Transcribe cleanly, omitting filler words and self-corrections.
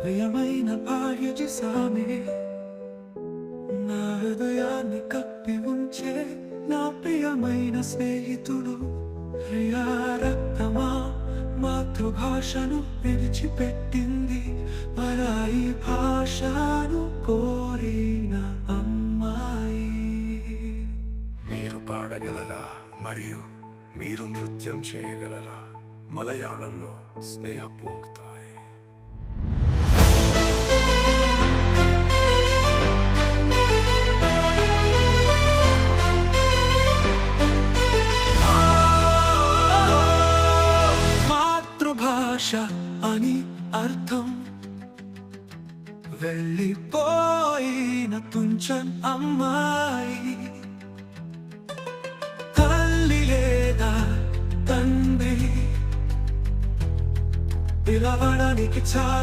ప్రియమైన భార్య జిసామే, నా హృదయాన్ని కప్పి ఉంచే నా ప్రియమైన స్నేహితుడు. ప్రియా రక్తమా, మాతృభాషను విడిచిపెట్టింది పరాయి భాషను కోరిన అమ్మాయి. మీరు పాడగలరా మరియు మీరు నృత్యం చేయగలరా? మలయాళంలో స్నేహపూక్తాయి. మాతృభాష అని అర్థం, వెళ్ళిపోయిన తుంచన్ అమ్మాయి. తల్లి లేదా తండ్రి పిలవడానికి